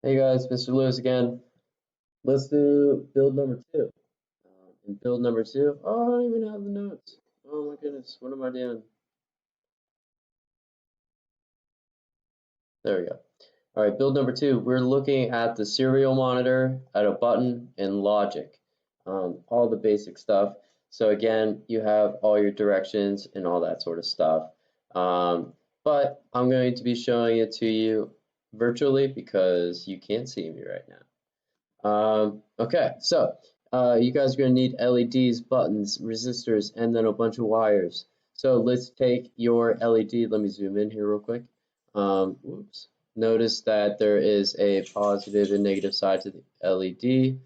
Hey guys, Mr. Lewis again. Let's do build number two. In build number two, oh, I don't even have the notes. Oh my goodness, what am I doing? There we go. All right, build number two, we're looking at the serial monitor, at a button, and logic. All the basic stuff. So again, you have all your directions and all that sort of stuff. But I'm going to be showing it to you virtually because you can't see me right now. Okay, so you guys are going to need LEDs, buttons, resistors, and then a bunch of wires. So let's take your LED. Let me zoom in here real quick. Whoops. Notice that there is a positive and negative side to the LED.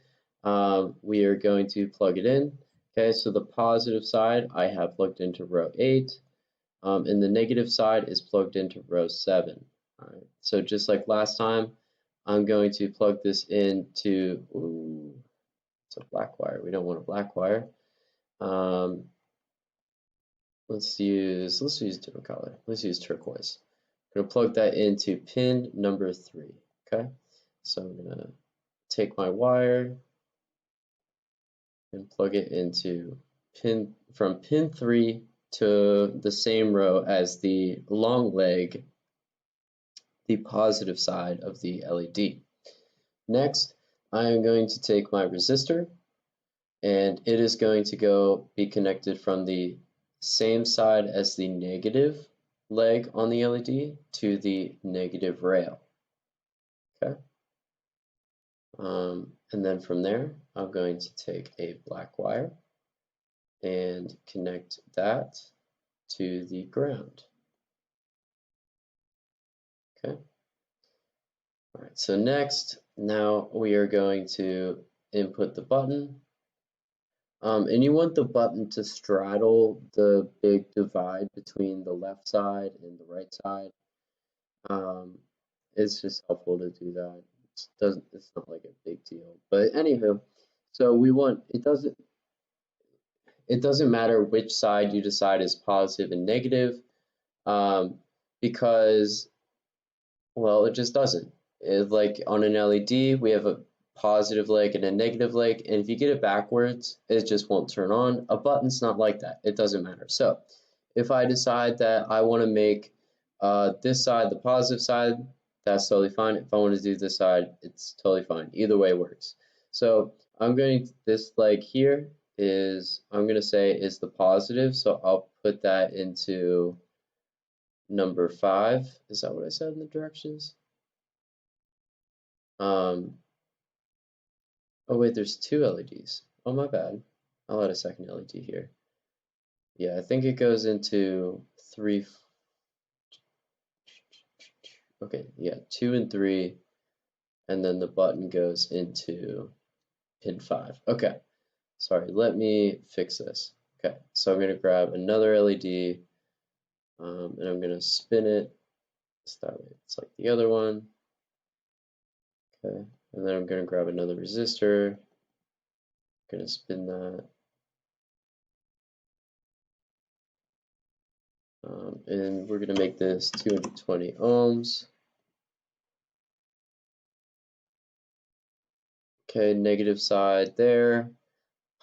We are going to plug it in. Okay, so the positive side I have plugged into row 8, and the negative side is plugged into row 7. All right, so just like last time, I'm going to plug this into, ooh, it's a black wire. We don't want a black wire. Let's use a different color. Let's use turquoise. I'm going to plug that into pin number 3. Okay, so I'm going to take my wire and plug it into from pin 3 to the same row as the long leg, the positive side of the LED. Next, I am going to take my resistor, and it is going to be connected from the same side as the negative leg on the LED to the negative rail. Okay. And then from there, I'm going to take a black wire and connect that to the ground. Okay. All right, so next, now we are going to input the button. And you want the button to straddle the big divide between the left side and the right side. It's just helpful to do that. It's not like a big deal. But anywho, so we want it doesn't matter which side you decide is positive and negative, because, well, it just doesn't. Like on an LED, we have a positive leg and a negative leg, and if you get it backwards, it just won't turn on. A button's not like that. It doesn't matter. So if I decide that I want to make this side the positive side, that's totally fine. If I want to do this side, it's totally fine. Either way works. So this leg here I'm going to say is the positive, so I'll put that into number 5. Is that what I said in the directions? Oh wait, there's 2 LEDs. Oh, my bad. I'll add a second LED here. Yeah, I think it goes into 3. Okay, yeah, 2 and 3, and then the button goes into pin 5. Okay, sorry, let me fix this. Okay, so I'm going to grab another LED, and I'm going to spin it so that way it's like the other one. Okay, and then I'm going to grab another resistor, going to spin that. And we're going to make this 220 ohms. Okay, negative side there,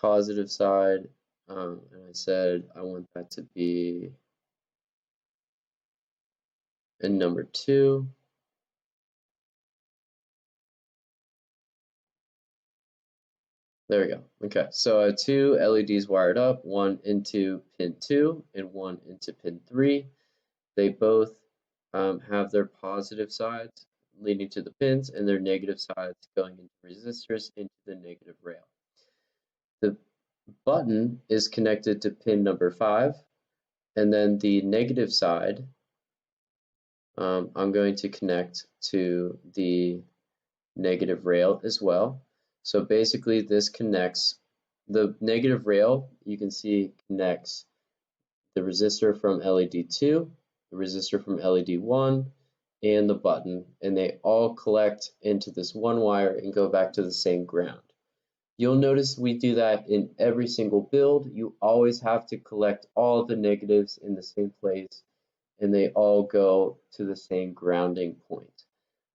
positive side, and I said I want that to be in number 2. There we go. Okay, so I have 2 LEDs wired up, one into pin 2 and one into pin 3. They both have their positive sides leading to the pins and their negative sides going into resistors into the negative rail. The button is connected to pin number 5, and then the negative side I'm going to connect to the negative rail as well. So basically this connects the negative rail, you can see connects the resistor from LED 2, the resistor from LED 1, and the button, and they all collect into this one wire and go back to the same ground. You'll notice we do that in every single build. You always have to collect all the negatives in the same place, and they all go to the same grounding point.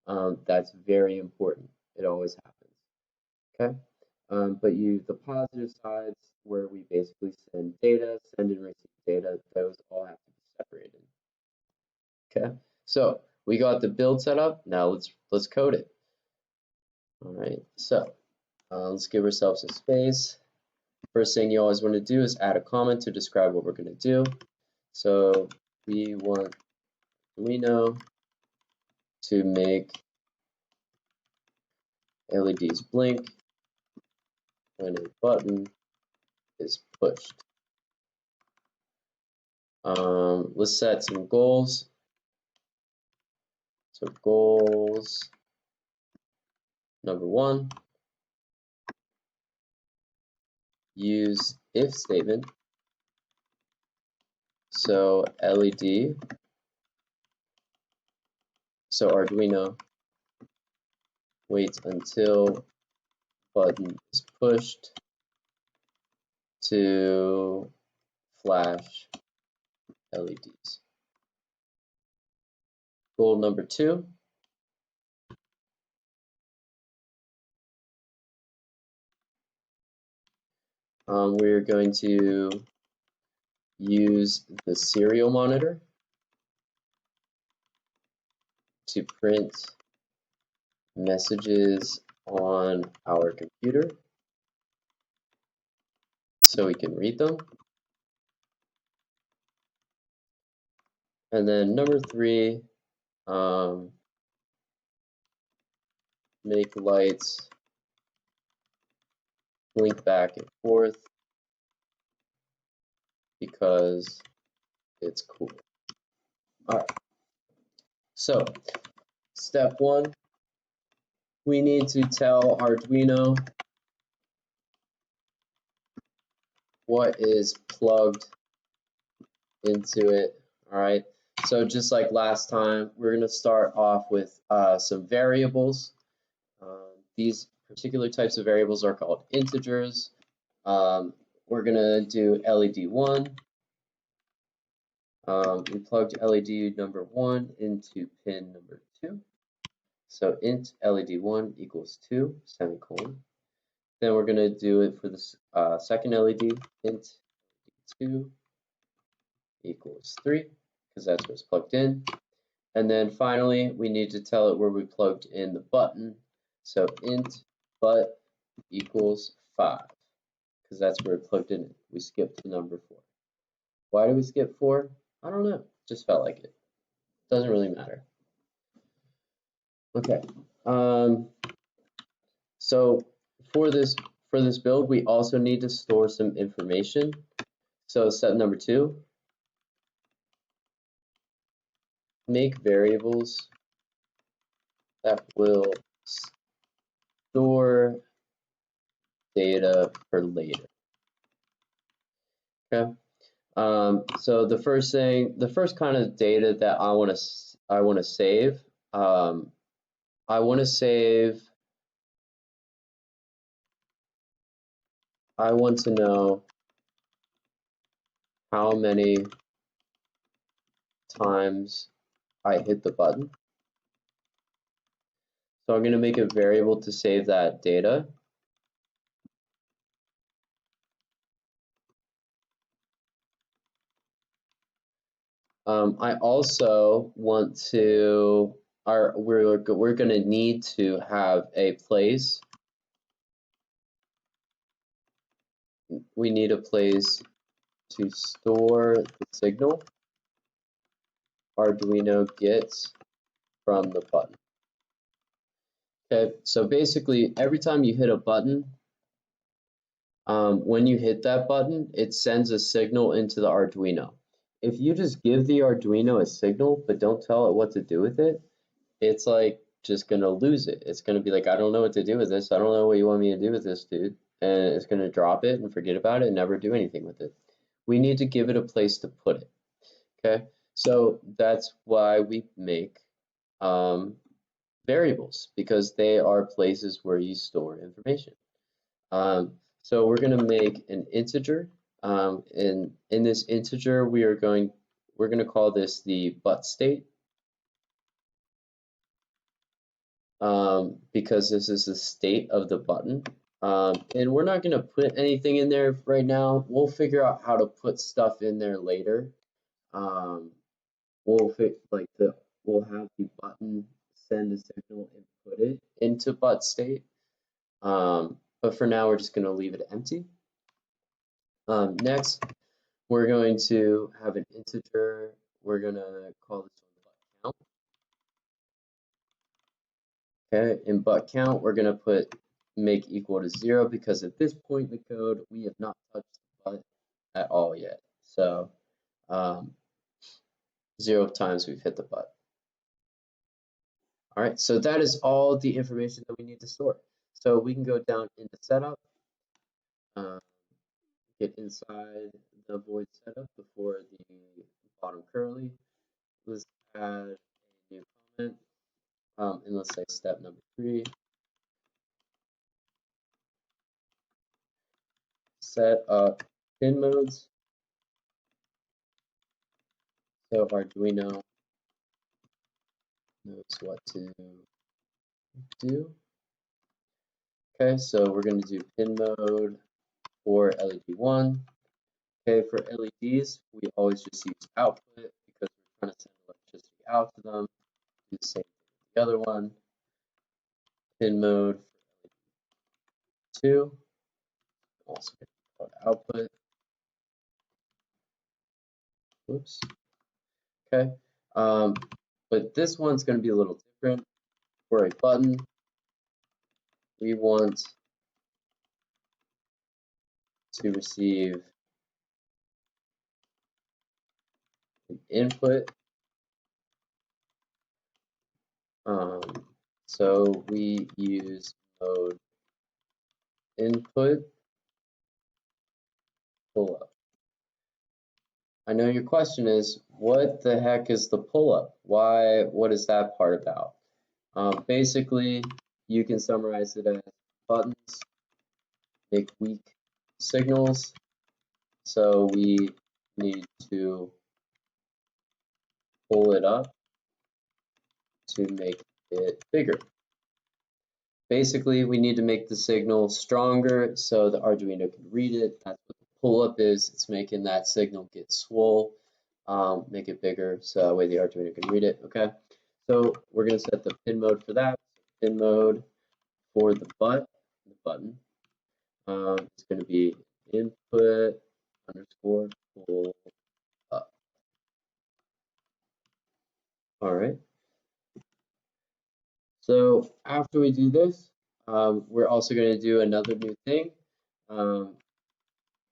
That's very important. It always happens. Okay. But the positive sides where we basically send data, send and receive data, those all have to be separated. Okay. So we got the build set up. Now let's code it. All right. So let's give ourselves a space. First thing you always want to do is add a comment to describe what we're going to do. So we want Arduino to make LEDs blink when a button is pushed. Let's set some goals. So goals number 1, use if statement. So LED, so Arduino waits until button is pushed to flash LEDs. Goal number 2, we're going to use the serial monitor to print messages on our computer so we can read them. And then number 3, make lights blink back and forth because it's cool. All right. So step 1, we need to tell Arduino what is plugged into it. All right. So just like last time, we're going to start off with some variables. These particular types of variables are called integers. We're going to do LED1. We plugged LED number 1 into pin number 2. So int LED1 equals 2, semicolon. Then we're going to do it for the second LED, int 2 equals 3, because that's what's plugged in. And then finally, we need to tell it where we plugged in the button. So int but equals 5, because that's where it plugged in. We skipped to number 4. Why do we skip 4? I don't know. Just felt like it. Doesn't really matter. Okay. So for this build, we also need to store some information. So step number 2, make variables that will store data for later. Okay. So the first kind of data that I want to save, I want to know how many times I hit the button. So I'm going to make a variable to save that data. I also want to, we're going to need to have a place. We need a place to store the signal Arduino gets from the button. Okay, so basically every time you hit a button, when you hit that button, it sends a signal into the Arduino. If you just give the Arduino a signal but don't tell it what to do with it, it's like just gonna lose it. It's gonna be like, I don't know what to do with this. I don't know what you want me to do with this, dude. And it's gonna drop it and forget about it and never do anything with it. We need to give it a place to put it. Okay, so that's why we make variables, because they are places where you store information. So we're going to make an integer. In this integer, we're going to call this the but state. because this is the state of the button. And we're not going to put anything in there right now. We'll figure out how to put stuff in there later. Um, we'll have the button send a signal and put it into but state. But for now, we're just going to leave it empty. Next, we're going to have an integer. We're going to call this one but count. Okay, in but count, we're going to put make equal to 0 because at this point in the code, we have not touched the but at all yet. So 0 times we've hit the but. All right, so that is all the information that we need to store. So we can go down into setup, get inside the void setup before the bottom curly. Let's add a new comment, and let's say step number 3. Set up pin modes. So Arduino knows what to do. Okay, so we're going to do pin mode for LED1. Okay, for LEDs, we always just use output because we're trying to send electricity out to them. Do the same thing with the other one. Pin mode for LED2. Also called output. Whoops. Okay, but this one's going to be a little different. For a button, we want to receive an input. So we use mode input pull up. I know your question is, what the heck is the pull up? What is that part about? Basically, you can summarize it as buttons make weak signals. So we need to pull it up to make it bigger. Basically, we need to make the signal stronger so the Arduino can read it. That's what the pull up is. It's making that signal get swole, make it bigger so that way the Arduino can read it. Okay, so we're going to set the pin mode for that. Pin mode for the button is going to be input underscore pull up. All right. So after we do this, we're also going to do another new thing.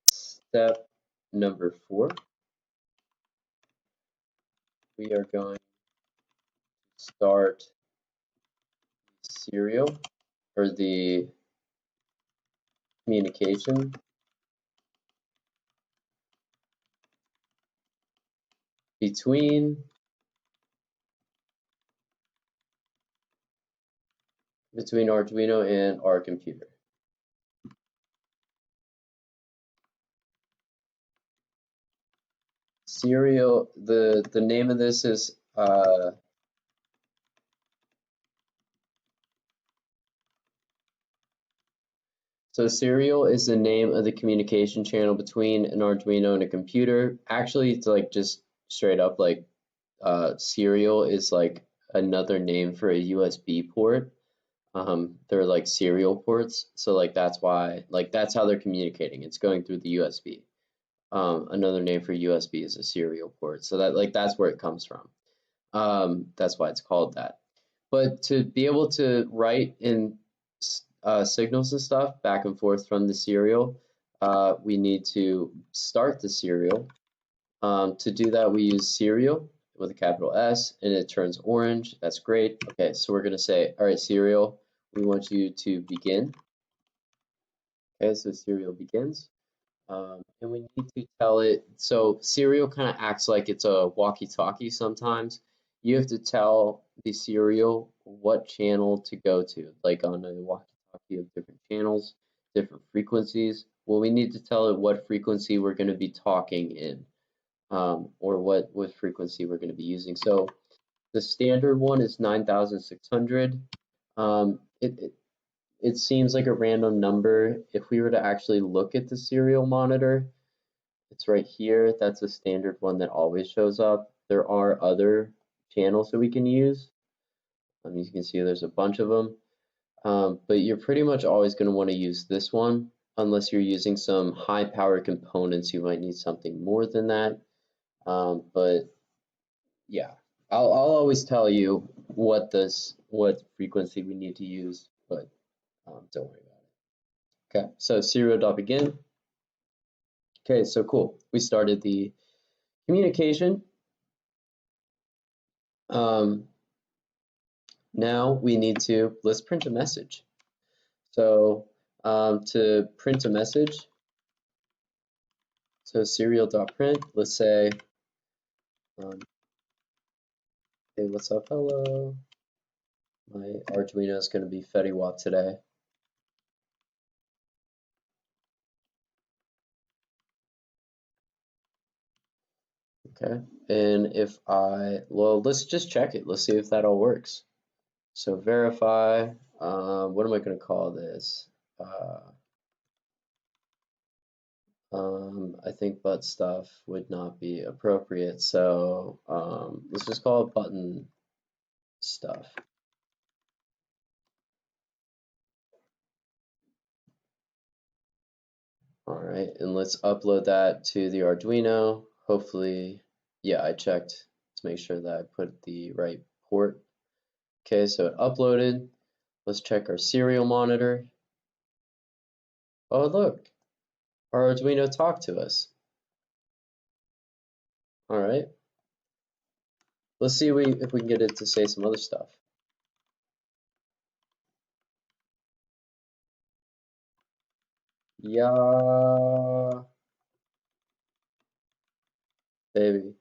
Step number 4. We are going to start serial or the communication between Arduino and our computer. Serial, the name of this is so serial is the name of the communication channel between an Arduino and a computer. Actually, it's like just straight up like serial is like another name for a USB port. They're like serial ports, so like that's why, like that's how they're communicating. It's going through the USB. Another name for USB is a serial port, so that like that's where it comes from. That's why it's called that. But to be able to write in signals and stuff back and forth from the serial, we need to start the serial. To do that, we use serial with a capital S, and it turns orange. That's great. Okay, so we're going to say, all right, serial, we want you to begin. Okay, so serial begins. And we need to tell it, so serial kind of acts like it's a walkie-talkie sometimes. You have to tell the serial what channel to go to, like on a walkie-talkie of different channels, different frequencies. Well, we need to tell it what frequency we're going to be talking in. Or what frequency we're going to be using. So the standard one is 9,600. It seems like a random number. If we were to actually look at the serial monitor, it's right here. That's a standard one that always shows up. There are other channels that we can use. You can see there's a bunch of them. But you're pretty much always going to want to use this one unless you're using some high power components. You might need something more than that. But yeah, I'll always tell you what frequency we need to use, but don't worry about it. Okay, so serial.begin. Okay, so cool. We started the communication. Now we need to, let's print a message. So to print a message, so serial.print, let's say, hey, what's up, hello. My Arduino is going to be FettyWap today. Okay, and if well, let's just check it. Let's see if that all works. So verify, what am I going to call this? I think butt stuff would not be appropriate, so let's just call it button stuff. All right, and let's upload that to the Arduino. Hopefully, yeah, I checked to make sure that I put the right port. Okay, so it uploaded. Let's check our serial monitor. Oh, look, our Arduino talked to us. All right. Let's see if we can get it to say some other stuff. Yeah, baby.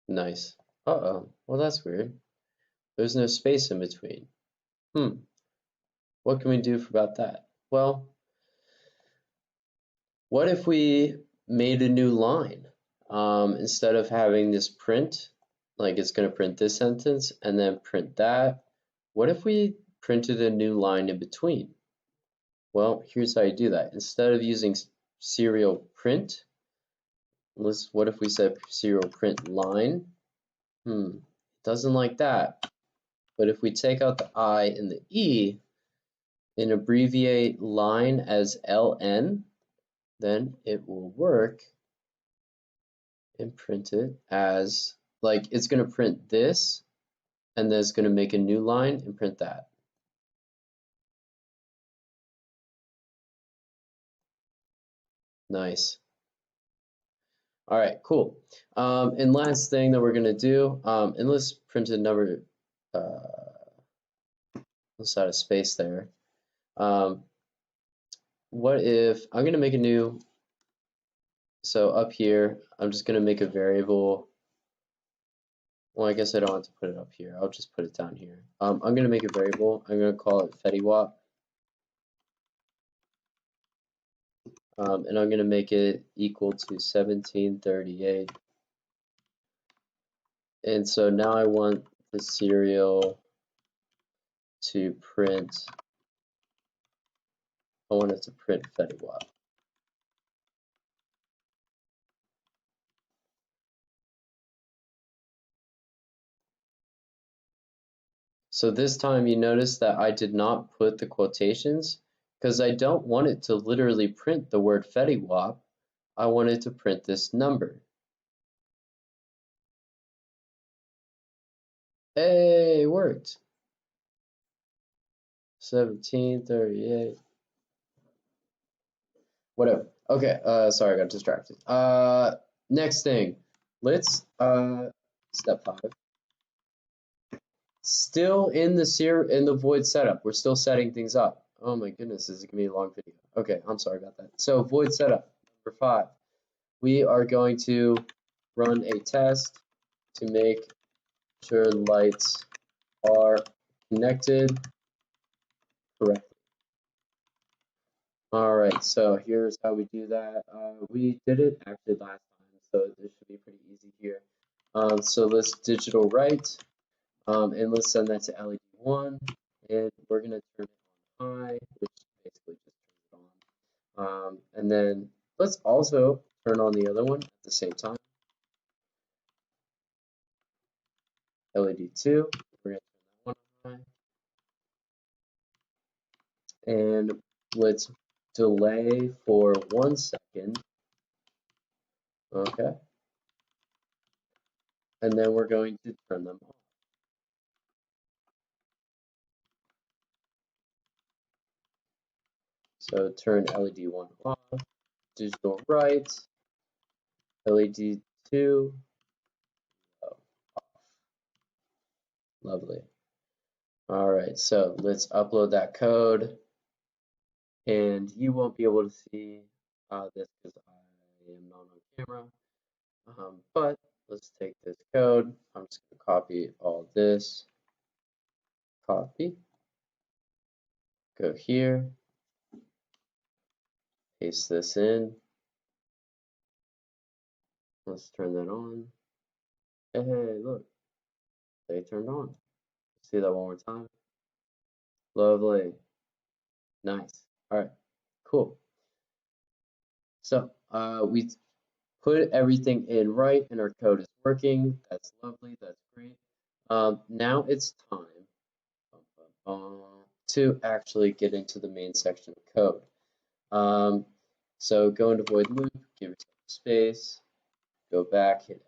Nice. Uh-oh. Well, that's weird. There's no space in between. What can we do about that? Well, what if we made a new line? Instead of having this print, like it's going to print this sentence and then print that, what if we printed a new line in between? Well, here's how you do that. Instead of using serial print, what if we said serial print line? It doesn't like that. But if we take out the I and the E and abbreviate line as LN, then it will work and print it as, like, it's going to print this and then it's going to make a new line and print that. Nice. All right, cool. And last thing that we're going to do, and let's print a number, let's add a space there. What if I'm going to make a new, so up here, I'm just going to make a variable. Well, I guess I don't have to put it up here. I'll just put it down here. I'm going to make a variable. I'm going to call it FettyWap. And I'm going to make it equal to 1738. And so now I want the serial to print, I want it to print FettyWap. So this time you notice that I did not put the quotations because I don't want it to literally print the word FettyWap. I want it to print this number. Hey, it worked. 1738. Whatever. Okay, sorry, I got distracted. Next thing, let's step 5. Still in the void setup. We're still setting things up. Oh my goodness, this is gonna be a long video. Okay, I'm sorry about that. So void setup, number 5. We are going to run a test to make sure lights are connected. All right, so here's how we do that. We did it actually last time, so this should be pretty easy here. So let's digital write, and let's send that to LED1, and we're gonna turn it on high, which basically just turns it on. And then let's also turn on the other one at the same time. LED2, we're gonna turn that one on high, and let's delay for 1 second. Okay, and then we're going to turn them on. So turn LED1 off, digital write, LED2 off. Lovely. All right, so let's upload that code, and you won't be able to see this because I am not on camera. But let's take this code. I'm just going to copy all this. Copy. Go here. Paste this in. Let's turn that on. Hey, look. They turned on. See that one more time. Lovely. Nice. All right. Cool. So we put everything in right and our code is working. That's lovely. That's great. Now it's time to actually get into the main section of code. So go into void loop, give yourself space, go back, hit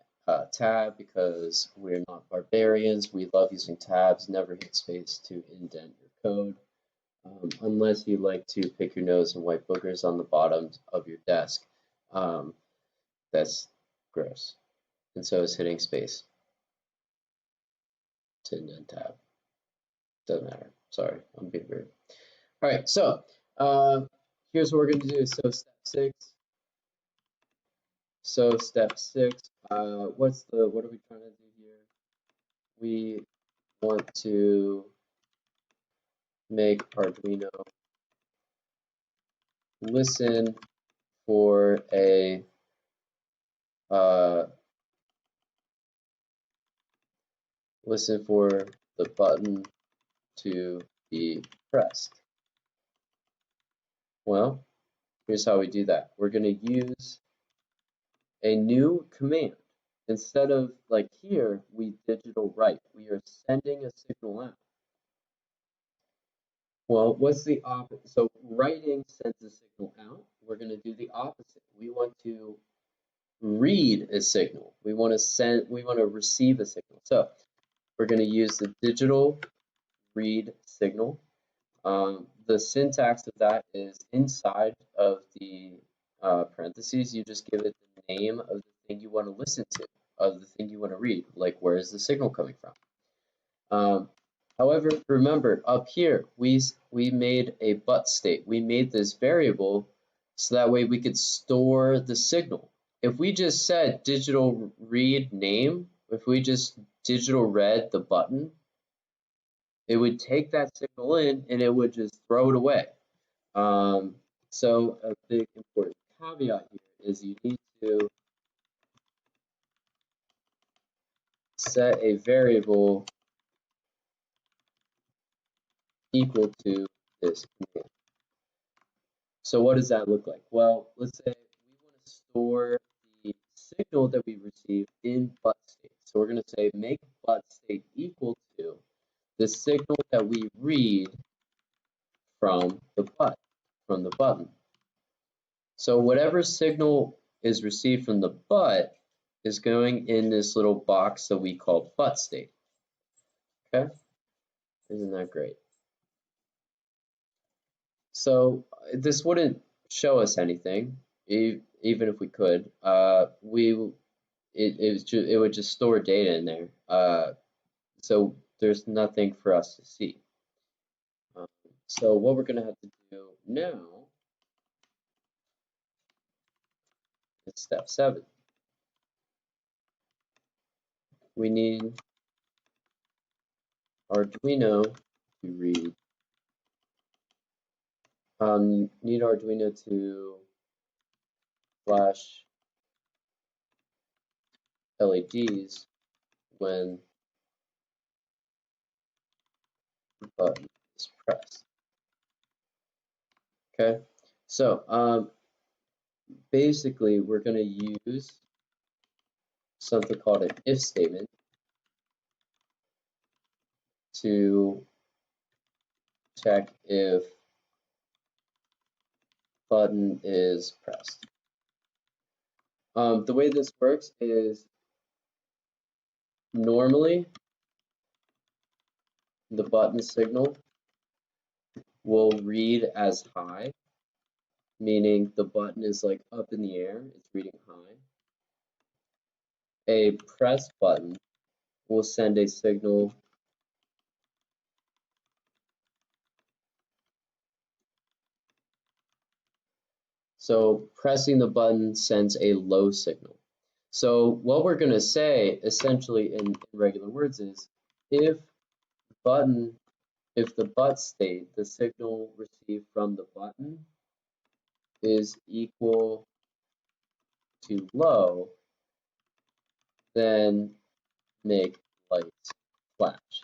tab because we're not barbarians. We love using tabs. Never hit space to indent your code. Unless you like to pick your nose and wipe boogers on the bottom of your desk. That's gross. And so is hitting space to indent tab. Doesn't matter. Sorry, I'm being weird. All right, so here's what we're going to do. So step 6. So step 6. What are we trying to do here? We want to make Arduino listen for a the button to be pressed. Well, here's how we do that. We're going to use a new command. Instead of like here, we digital write. We are sending a signal out. Well, what's the opposite? So writing sends a signal out. We're going to do the opposite. We want to read a signal. We want to receive a signal. So we're going to use the digital read signal. The syntax of that is inside of the parentheses. You just give it the name of the thing you want to listen to, of the thing you want to read, like where is the signal coming from. However, remember up here, we made a but state. We made this variable so that way we could store the signal. If we just said digital read name, if we just digital read the button, it would take that signal in and it would just throw it away. So a big important caveat here is you need to set a variable equal to this command. So what does that look like? Well, let's say we want to store the signal that we receive in but state. So we're going to say make but state equal to the signal that we read from the button. So whatever signal is received from the but is going in this little box that we call but state. Okay? Isn't that great? So this wouldn't show us anything, even if we could. It would just store data in there. So there's nothing for us to see. So what we're going to have to do now is step 7. We need Arduino to read Need Arduino to flash LEDs when the button is pressed. Okay, so basically we're going to use something called an if statement to check if button is pressed. The way this works is normally the button signal will read as high, meaning the button is like up in the air, it's reading high. A press button will send a signal so pressing the button sends a low signal. So what we're going to say essentially in regular words is if the but state, the signal received from the button is equal to low, then make lights flash.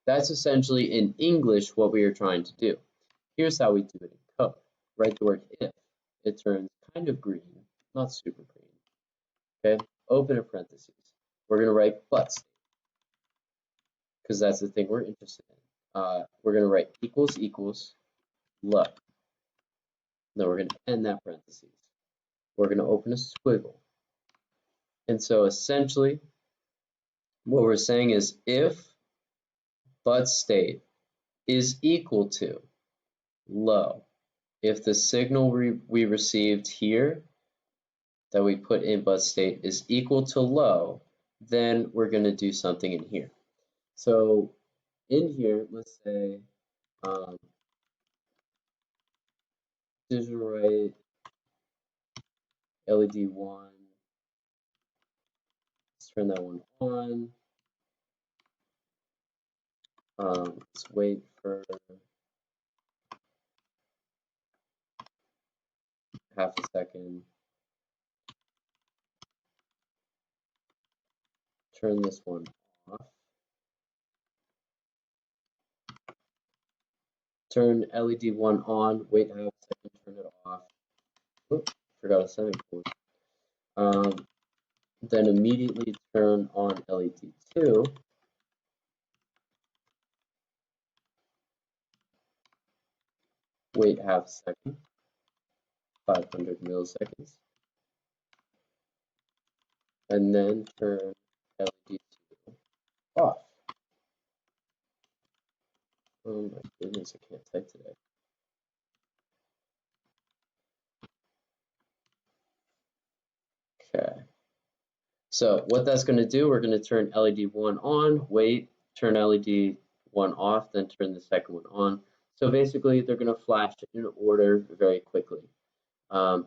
That's essentially in English what we are trying to do. Here's how we do it in code. Write the word if. It turns kind of green, not super green. Okay, open a parentheses. We're going to write but state because that's the thing we're interested in. We're going to write equals equals low. Then we're going to end that parentheses. We're going to open a squiggle. And so essentially what we're saying is if but state is equal to low, if the signal we received here that we put in but state is equal to low, then we're going to do something in here. So in here, let's say digital write LED 1, let's turn that one on. Let's wait for half a second. Turn this one off. Turn LED 1 on, wait half a second, turn it off. Oops, forgot a semicolon. Then immediately turn on LED 2. Wait half a second, 500 milliseconds. And then turn LED 2 off. Oh my goodness, I can't type today. Okay. So what that's going to do, we're going to turn LED 1 on, wait, turn LED 1 off, then turn the second one on. So basically, they're going to flash in order very quickly. So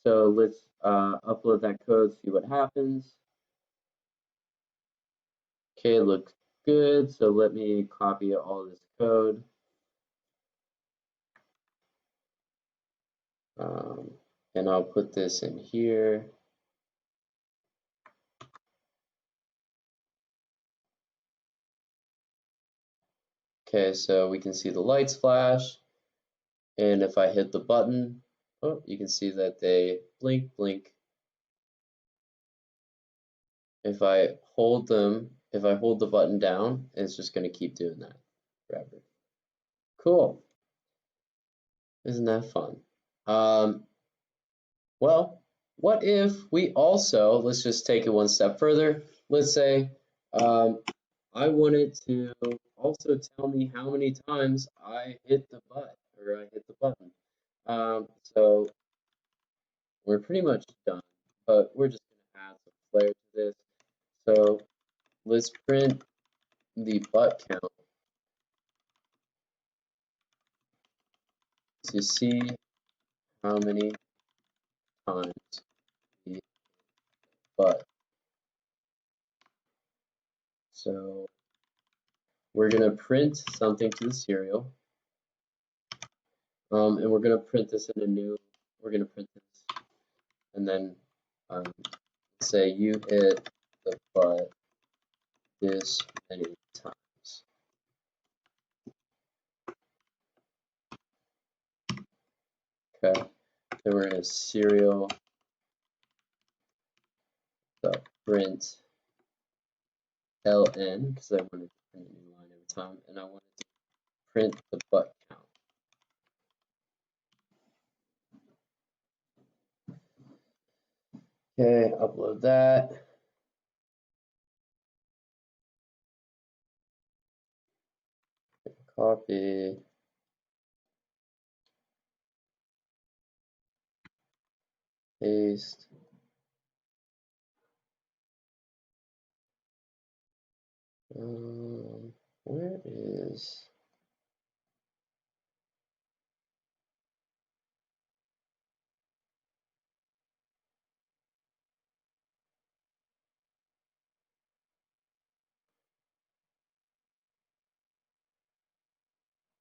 let's upload that code, see what happens. Okay, it looks good. So let me copy all this code. And I'll put this in here. Okay, so we can see the lights flash. And if I hit the button, oh, you can see that they blink, blink. If I hold the button down, it's just going to keep doing that forever. Cool. Isn't that fun? Well, what if we also, let's just take it one step further. Let's say I wanted to also tell me how many times I hit the button. So we're pretty much done, but we're just going to add some flair to this. So let's print the butt count to see how many times the butt. So we're going to print something to the serial. And we're gonna print this in a new. We're gonna print this, and then say you hit the butt this many times. Okay. Then we're gonna serial the print ln because I wanted to print a new line every time, and I wanted to print the butt count. Okay, upload that. Copy. Paste. Where is...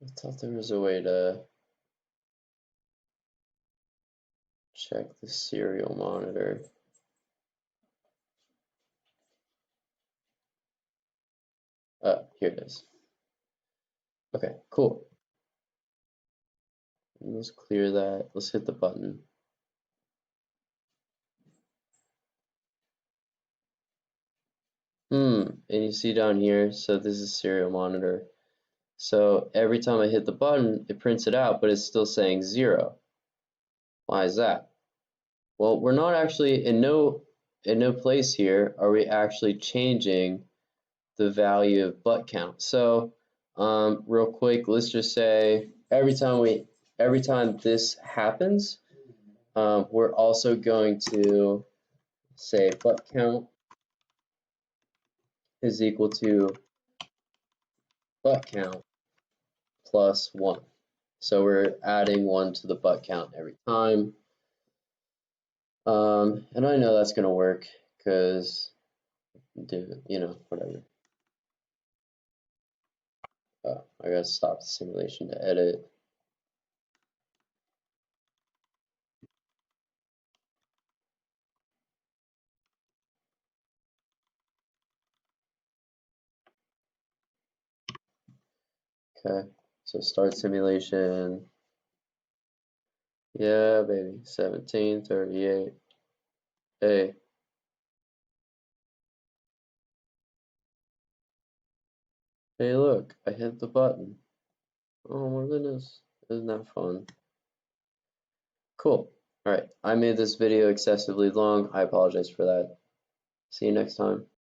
I thought there was a way to check the serial monitor. Oh, here it is. Okay, cool. Let's clear that. Let's hit the button. And you see down here, so this is serial monitor. So every time I hit the button, it prints it out, but it's still saying 0. Why is that? Well, we're not actually in no place here are we actually changing the value of butt count. So real quick, let's just say every time this happens, we're also going to say butt count is equal to butt count plus 1. So we're adding 1 to the butt count every time. And I know that's going to work because, whatever. I got to stop the simulation to edit. Okay, so start simulation. Yeah, baby, 1738. Hey. Hey, look, I hit the button. Oh my goodness, isn't that fun? Cool. All right, I made this video excessively long. I apologize for that. See you next time.